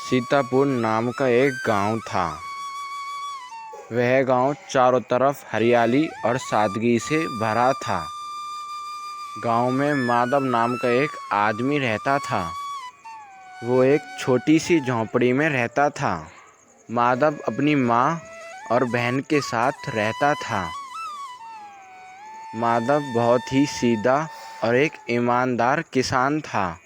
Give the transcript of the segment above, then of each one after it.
सीतापुर नाम का एक गांव था। वह गांव चारों तरफ हरियाली और सादगी से भरा था। गांव में माधव नाम का एक आदमी रहता था। वो एक छोटी सी झोंपड़ी में रहता था। माधव अपनी माँ और बहन के साथ रहता था। माधव बहुत ही सीधा और एक ईमानदार किसान था।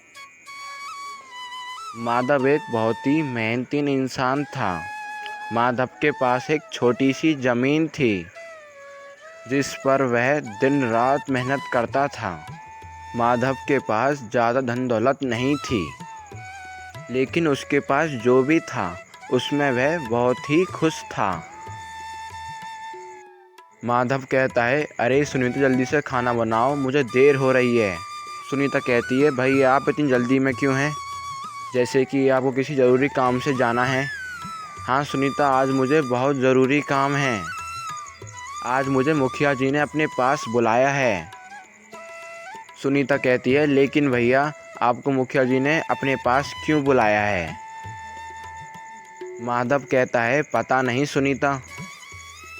माधव एक बहुत ही मेहनती इंसान था। माधव के पास एक छोटी सी ज़मीन थी जिस पर वह दिन रात मेहनत करता था। माधव के पास ज़्यादा धन दौलत नहीं थी, लेकिन उसके पास जो भी था उसमें वह बहुत ही खुश था। माधव कहता है, अरे सुनीता जल्दी से खाना बनाओ, मुझे देर हो रही है। सुनीता कहती है, भाई आप इतनी जल्दी में क्यों हैं? जैसे कि आपको किसी ज़रूरी काम से जाना है। हाँ सुनीता, आज मुझे बहुत ज़रूरी काम है। आज मुझे मुखिया जी ने अपने पास बुलाया है। सुनीता कहती है, लेकिन भैया आपको मुखिया जी ने अपने पास क्यों बुलाया है? माधव कहता है, पता नहीं सुनीता,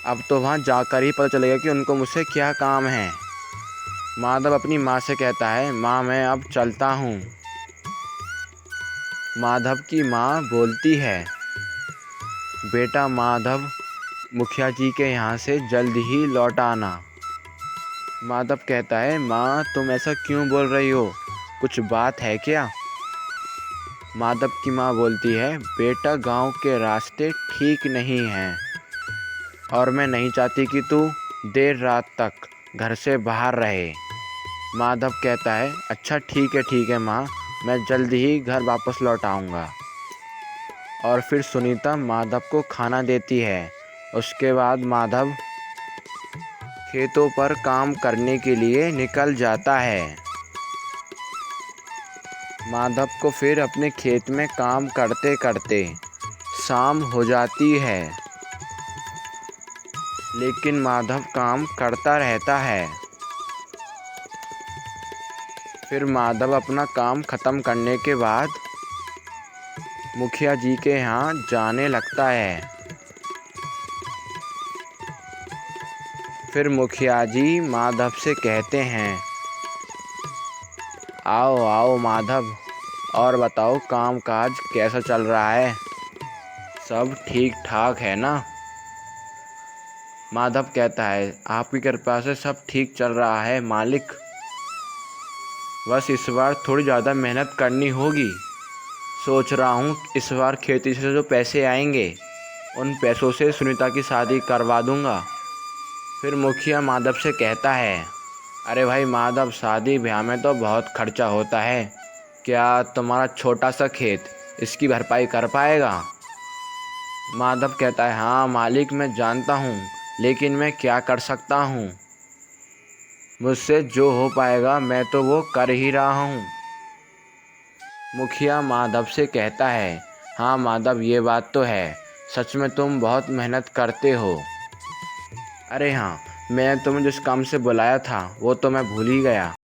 अब तो वहाँ जाकर ही पता चलेगा कि उनको मुझसे क्या काम है। माधव अपनी माँ से कहता है, माँ मैं अब चलता हूँ। माधव की माँ बोलती है, बेटा माधव, मुखिया जी के यहाँ से जल्द ही लौट आना। माधव कहता है, माँ तुम ऐसा क्यों बोल रही हो, कुछ बात है क्या? माधव की माँ बोलती है, बेटा गांव के रास्ते ठीक नहीं हैं और मैं नहीं चाहती कि तू देर रात तक घर से बाहर रहे। माधव कहता है, अच्छा ठीक है माँ, मैं जल्द ही घर वापस लौट आऊँगा। और फिर सुनीता माधव को खाना देती है। उसके बाद माधव खेतों पर काम करने के लिए निकल जाता है। माधव को फिर अपने खेत में काम करते करते शाम हो जाती है, लेकिन माधव काम करता रहता है। फिर माधव अपना काम ख़त्म करने के बाद मुखिया जी के यहाँ जाने लगता है। फिर मुखिया जी माधव से कहते हैं, आओ आओ माधव, और बताओ काम काज कैसा चल रहा है, सब ठीक ठाक है ना? माधव कहता है, आपकी कृपा से सब ठीक चल रहा है मालिक, बस इस बार थोड़ी ज़्यादा मेहनत करनी होगी। सोच रहा हूँ इस बार खेती से जो पैसे आएंगे उन पैसों से सुनीता की शादी करवा दूँगा। फिर मुखिया माधव से कहता है, अरे भाई माधव, शादी ब्याह में तो बहुत खर्चा होता है, क्या तुम्हारा छोटा सा खेत इसकी भरपाई कर पाएगा? माधव कहता है, हाँ मालिक मैं जानता हूँ, लेकिन मैं क्या कर सकता हूँ, मुझसे जो हो पाएगा मैं तो वो कर ही रहा हूँ। मुखिया माधव से कहता है, हाँ माधव ये बात तो है, सच में तुम बहुत मेहनत करते हो। अरे हाँ, मैं तुम्हें जिस काम से बुलाया था वो तो मैं भूल ही गया।